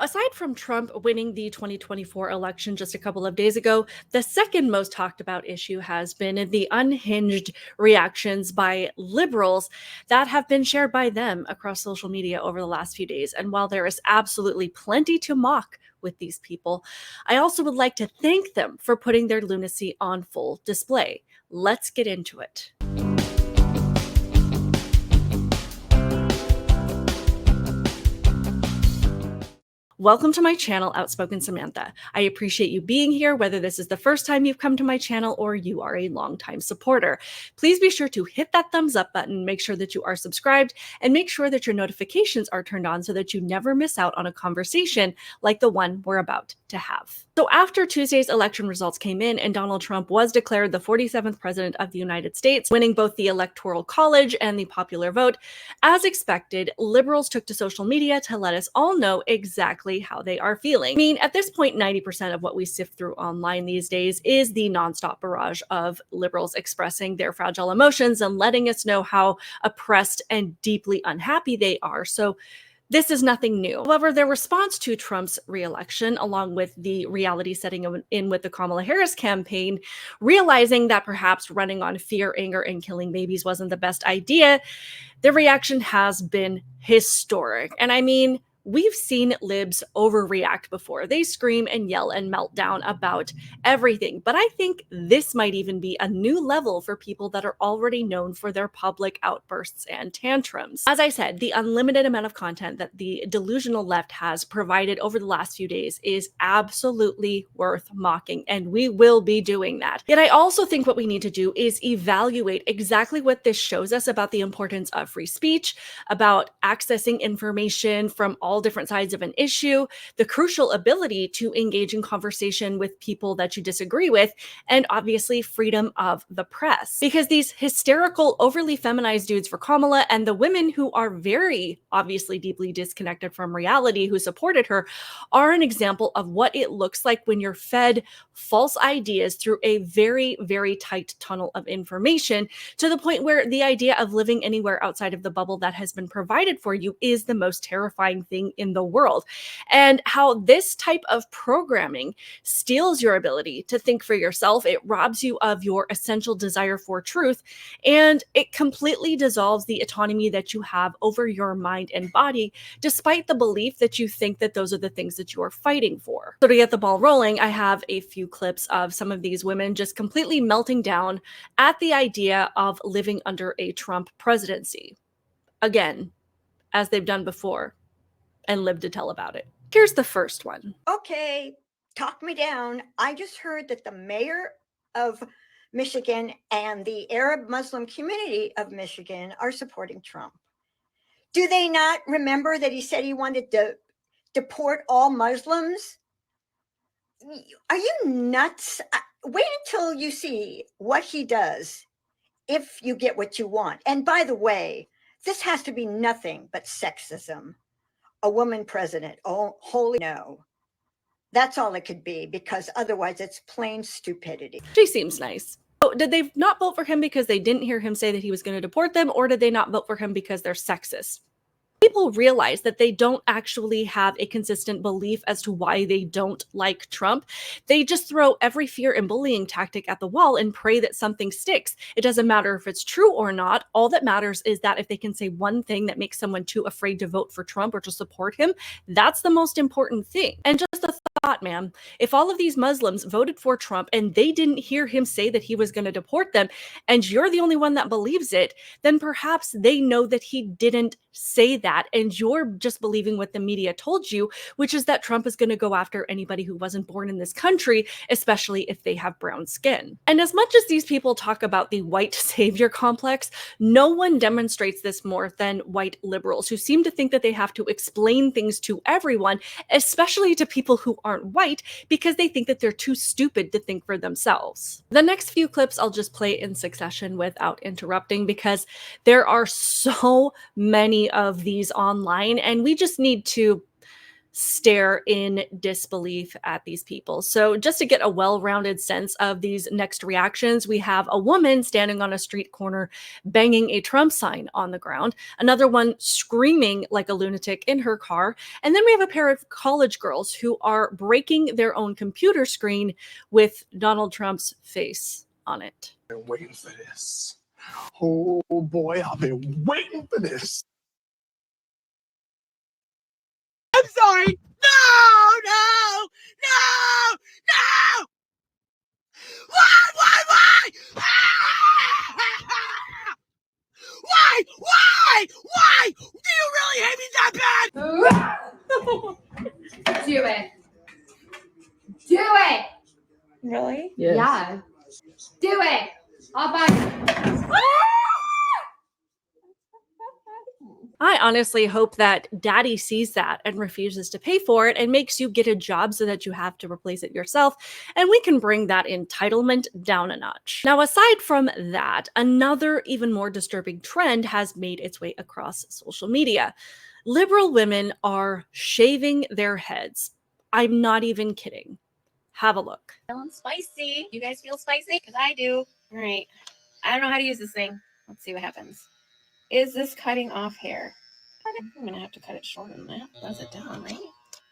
Aside from Trump winning the 2024 election just a couple of days ago, the second most talked about issue has been the unhinged reactions by liberals that have been shared by them across social media over the last few days. And while there is absolutely plenty to mock with these people, I also would like to thank them for putting their lunacy on full display. Let's get into it. Welcome to my channel, Outspoken Samantha. I appreciate you being here, whether this is the first time you've come to my channel or you are a longtime supporter. Please be sure to hit that thumbs up button, make sure that you are subscribed, and make sure that your notifications are turned on so that you never miss out on a conversation like the one we're about to have. So after Tuesday's election results came in and Donald Trump was declared the 47th president of the United States, winning both the Electoral College and the popular vote, as expected, liberals took to social media to let us all know exactly how they are feeling. I mean, at this point, 90% of what we sift through online these days is the nonstop barrage of liberals expressing their fragile emotions and letting us know how oppressed and deeply unhappy they are. So this is nothing new. However, their response to Trump's re-election, along with the reality setting in with the Kamala Harris campaign, realizing that perhaps running on fear, anger, and killing babies wasn't the best idea, the reaction has been historic. And I mean, we've seen libs overreact before. They scream and yell and meltdown about everything. But I think this might even be a new level for people that are already known for their public outbursts and tantrums. As I said, the unlimited amount of content that the delusional left has provided over the last few days is absolutely worth mocking, and we will be doing that. Yet I also think what we need to do is evaluate exactly what this shows us about the importance of free speech, about accessing information from all different sides of an issue, the crucial ability to engage in conversation with people that you disagree with, and obviously freedom of the press. Because these hysterical, overly feminized dudes for Kamala and the women who are very obviously deeply disconnected from reality who supported her are an example of what it looks like when you're fed false ideas through a very, very tight tunnel of information, to the point where the idea of living anywhere outside of the bubble that has been provided for you is the most terrifying thing in the world. And how this type of programming steals your ability to think for yourself. It robs you of your essential desire for truth, and it completely dissolves the autonomy that you have over your mind and body, despite the belief that you think that those are the things that you are fighting for. So to get the ball rolling, I have a few clips of some of these women just completely melting down at the idea of living under a Trump presidency. Again, as they've done before, and live to tell about it. Here's the first one. Okay, talk me down. I just heard that the mayor of Michigan and the Arab Muslim community of Michigan are supporting Trump. Do they not remember that he said he wanted to deport all Muslims? Are you nuts? Wait until you see what he does if you get what you want. And by the way, this has to be nothing but sexism. A woman president. Oh, holy no. That's all it could be, because otherwise it's plain stupidity. She seems nice. So did they not vote for him because they didn't hear him say that he was going to deport them, or did they not vote for him because they're sexist? People realize that they don't actually have a consistent belief as to why they don't like Trump. They just throw every fear and bullying tactic at the wall and pray that something sticks. It doesn't matter if it's true or not. All that matters is that if they can say one thing that makes someone too afraid to vote for Trump or to support him, that's the most important thing. And just a thought, ma'am, if all of these Muslims voted for Trump and they didn't hear him say that he was going to deport them, and you're the only one that believes it, then perhaps they know that he didn't say that, and you're just believing what the media told you, which is that Trump is going to go after anybody who wasn't born in this country, especially if they have brown skin. And as much as these people talk about the white savior complex, no one demonstrates this more than white liberals, who seem to think that they have to explain things to everyone, especially to people who aren't white, because they think that they're too stupid to think for themselves. The next few clips I'll just play in succession without interrupting, because there are so many of these online, and we just need to stare in disbelief at these people. So, just to get a well rounded sense of these next reactions, we have a woman standing on a street corner banging a Trump sign on the ground, another one screaming like a lunatic in her car, and then we have a pair of college girls who are breaking their own computer screen with Donald Trump's face on it. I've been waiting for this. Oh boy, I've been waiting for this. I'm sorry. No! Why? Why? Do you really hate me that bad? Do it. Do it. Really? Yes. Yeah. Do it. I'll buy. I honestly hope that daddy sees that and refuses to pay for it and makes you get a job so that you have to replace it yourself, and we can bring that entitlement down a notch. Now, aside from that, another even more disturbing trend has made its way across social media. Liberal women are shaving their heads. I'm not even kidding. Have a look. Feeling spicy. You guys feel spicy? Because I do. All right. I don't know how to use this thing. Let's see what happens. Is this cutting off hair? I'm going to have to cut it shorter than that. Does it down, right?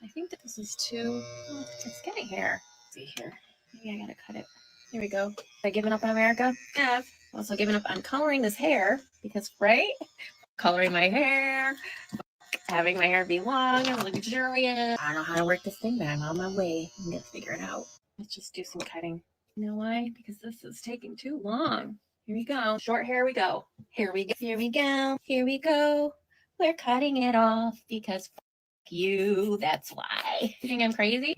I think that this is too... Oh, it's getting hair. Let's see here. Maybe I got to cut it. Here we go. Have I given up on America? Yes. Also given up on coloring this hair because, right? Coloring my hair. Having my hair be long and luxurious. I don't know how to work this thing, but I'm on my way. I'm going to figure it out. Let's just do some cutting. You know why? Because this is taking too long. Here we go. Short hair we go. Here we go. Here we go. Here we go. We're cutting it off because f you. That's why. You think I'm crazy?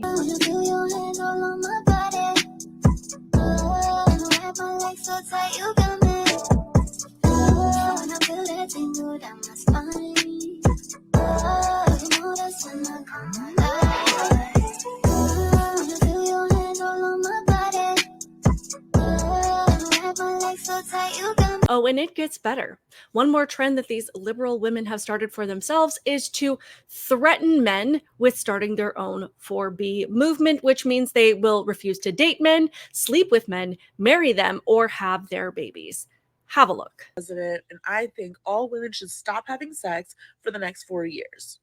Oh, and it gets better. One more trend that these liberal women have started for themselves is to threaten men with starting their own 4B movement, which means they will refuse to date men, sleep with men, marry them, or have their babies. Have a look. President, and I think all women should stop having sex for the next 4 years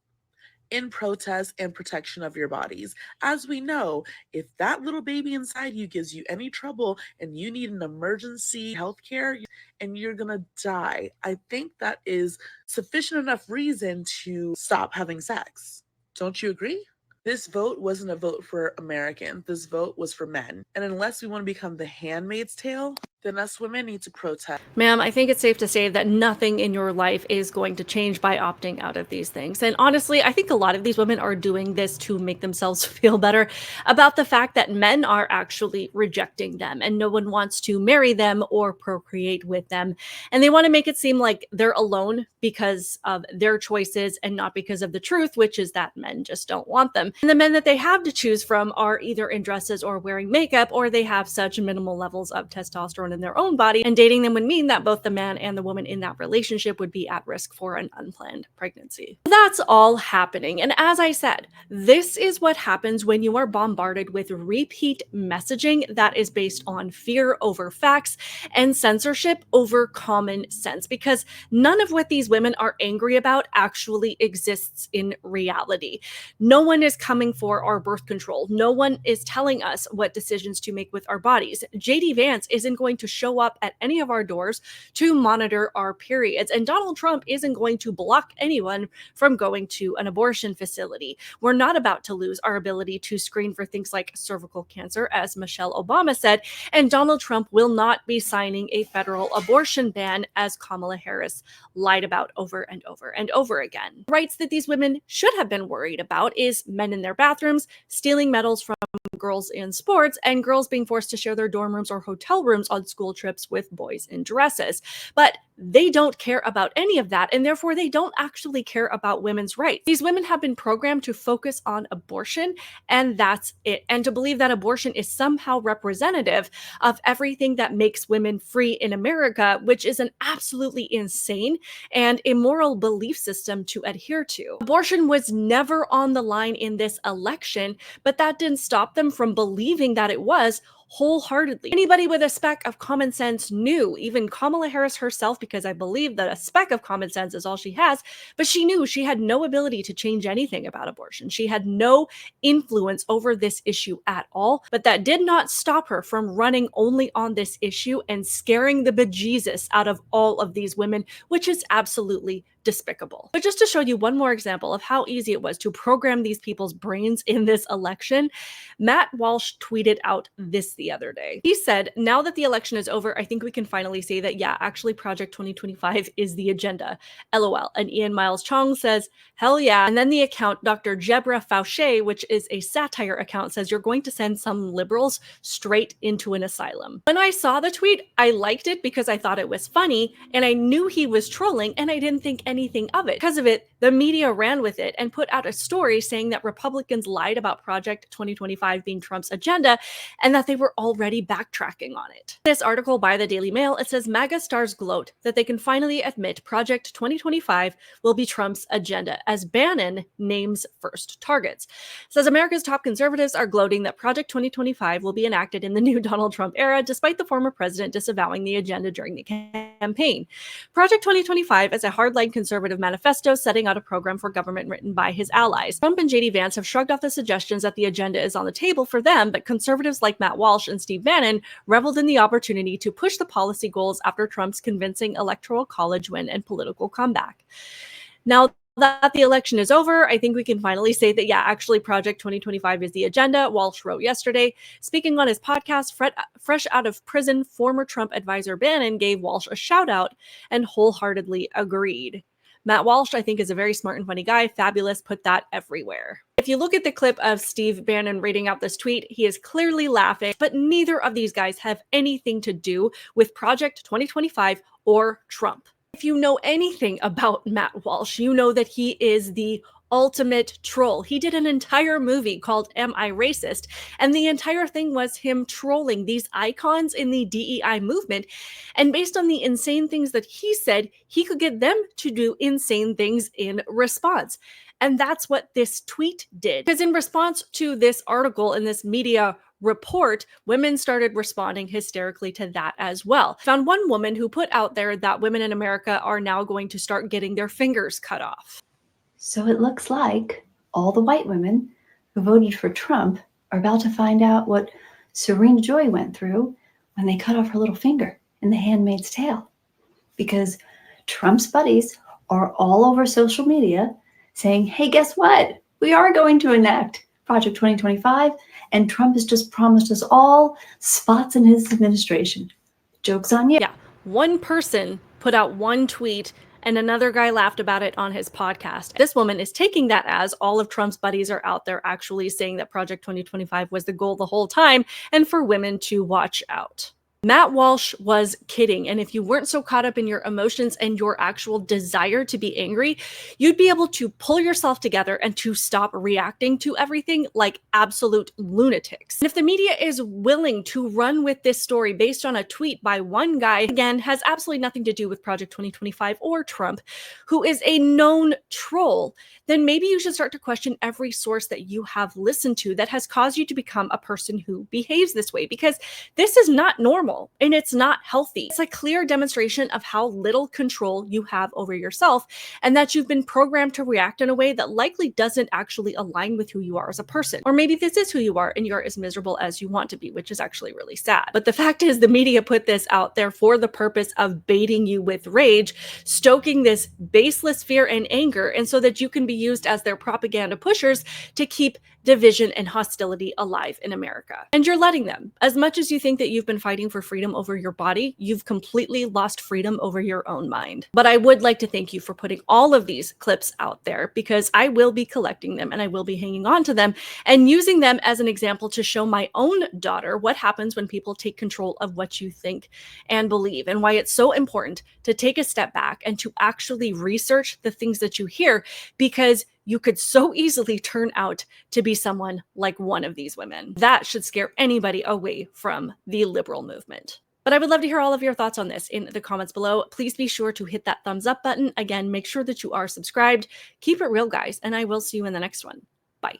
in protest and protection of your bodies. As we know, if that little baby inside you gives you any trouble and you need an emergency health care and you're gonna die, I think that is sufficient enough reason to stop having sex. Don't you agree? This vote wasn't a vote for Americans. This vote was for men. And unless we want to become the handmaid's tale, then us women need to protest. Ma'am, I think it's safe to say that nothing in your life is going to change by opting out of these things. And honestly, I think a lot of these women are doing this to make themselves feel better about the fact that men are actually rejecting them and no one wants to marry them or procreate with them. And they want to make it seem like they're alone because of their choices and not because of the truth, which is that men just don't want them. And the men that they have to choose from are either in dresses or wearing makeup, or they have such minimal levels of testosterone in their own body, and dating them would mean that both the man and the woman in that relationship would be at risk for an unplanned pregnancy. That's all happening. And as I said, this is what happens when you are bombarded with repeat messaging that is based on fear over facts and censorship over common sense, because none of what these women are angry about actually exists in reality. No one is coming for our birth control. No one is telling us what decisions to make with our bodies. JD Vance isn't going to show up at any of our doors to monitor our periods. And Donald Trump isn't going to block anyone from going to an abortion facility. We're not about to lose our ability to screen for things like cervical cancer, as Michelle Obama said, and Donald Trump will not be signing a federal abortion ban, as Kamala Harris lied about over and over and over again. Rights that these women should have been worried about is men in their bathrooms, stealing medals from girls in sports, and girls being forced to share their dorm rooms or hotel rooms on school trips with boys in dresses. But they don't care about any of that, and therefore they don't actually care about women's rights. These women have been programmed to focus on abortion, and that's it, and to believe that abortion is somehow representative of everything that makes women free in America, which is an absolutely insane and immoral belief system to adhere to. Abortion was never on the line in this election, but that didn't stop them from believing that it was wholeheartedly. Anybody with a speck of common sense knew, even Kamala Harris herself, because I believe that a speck of common sense is all she has, but she knew she had no ability to change anything about abortion. She had no influence over this issue at all, but that did not stop her from running only on this issue and scaring the bejesus out of all of these women, which is absolutely despicable. But just to show you one more example of how easy it was to program these people's brains in this election, Matt Walsh tweeted out this the other day. He said, "Now that the election is over, I think we can finally say that, yeah, actually Project 2025 is the agenda. LOL." And Ian Miles Chong says, "Hell yeah." And then the account Dr. Jebra Fauché, which is a satire account, says, "You're going to send some liberals straight into an asylum." When I saw the tweet, I liked it because I thought it was funny, and I knew he was trolling, and I didn't think anything of it. Because of it, the media ran with it and put out a story saying that Republicans lied about Project 2025 being Trump's agenda and that they were already backtracking on it. This article by the Daily Mail, it says MAGA stars gloat that they can finally admit Project 2025 will be Trump's agenda as Bannon names first targets. It says America's top conservatives are gloating that Project 2025 will be enacted in the new Donald Trump era, despite the former president disavowing the agenda during the campaign. Project 2025 is a hardline conservative manifesto setting out a program for government written by his allies. Trump and JD Vance have shrugged off the suggestions that the agenda is on the table for them, but conservatives like Matt Walsh and Steve Bannon reveled in the opportunity to push the policy goals after Trump's convincing electoral college win and political comeback. Now that the election is over, I think we can finally say that, yeah, actually Project 2025 is the agenda, Walsh wrote yesterday. Speaking on his podcast, fresh out of prison, former Trump advisor Bannon gave Walsh a shout out and wholeheartedly agreed. Matt Walsh, I think, is a very smart and funny guy. Fabulous, put that everywhere. If you look at the clip of Steve Bannon reading out this tweet, he is clearly laughing, but neither of these guys have anything to do with Project 2025 or Trump. If you know anything about Matt Walsh, you know that he is the ultimate troll. He did an entire movie called Am I Racist? And the entire thing was him trolling these icons in the DEI movement. And based on the insane things that he said, he could get them to do insane things in response. And that's what this tweet did. Because in response to this article in this media report, women started responding hysterically to that as well. Found one woman who put out there that women in America are now going to start getting their fingers cut off. So it looks like all the white women who voted for Trump are about to find out what Serena Joy went through when they cut off her little finger in The Handmaid's Tale. Because Trump's buddies are all over social media saying, hey, guess what? We are going to enact Project 2025, and Trump has just promised us all spots in his administration. Joke's on you. Yeah, one person put out one tweet and another guy laughed about it on his podcast. This woman is taking that as all of Trump's buddies are out there actually saying that Project 2025 was the goal the whole time and for women to watch out. Matt Walsh was kidding. And if you weren't so caught up in your emotions and your actual desire to be angry, you'd be able to pull yourself together and to stop reacting to everything like absolute lunatics. And if the media is willing to run with this story based on a tweet by one guy, again, has absolutely nothing to do with Project 2025 or Trump, who is a known troll, then maybe you should start to question every source that you have listened to that has caused you to become a person who behaves this way, because this is not normal. And it's not healthy. It's a clear demonstration of how little control you have over yourself and that you've been programmed to react in a way that likely doesn't actually align with who you are as a person. Or maybe this is who you are and you're as miserable as you want to be, which is actually really sad. But the fact is, the media put this out there for the purpose of baiting you with rage, stoking this baseless fear and anger, and so that you can be used as their propaganda pushers to keep division and hostility alive in America. And you're letting them. As much as you think that you've been fighting for for freedom over your body, you've completely lost freedom over your own mind. But I would like to thank you for putting all of these clips out there, because I will be collecting them and I will be hanging on to them and using them as an example to show my own daughter what happens when people take control of what you think and believe, and why it's so important to take a step back and to actually research the things that you hear, because you could so easily turn out to be someone like one of these women. That should scare anybody away from the liberal movement. But I would love to hear all of your thoughts on this in the comments below. Please be sure to hit that thumbs up button. Again, make sure that you are subscribed. Keep it real, guys, and I will see you in the next one. Bye.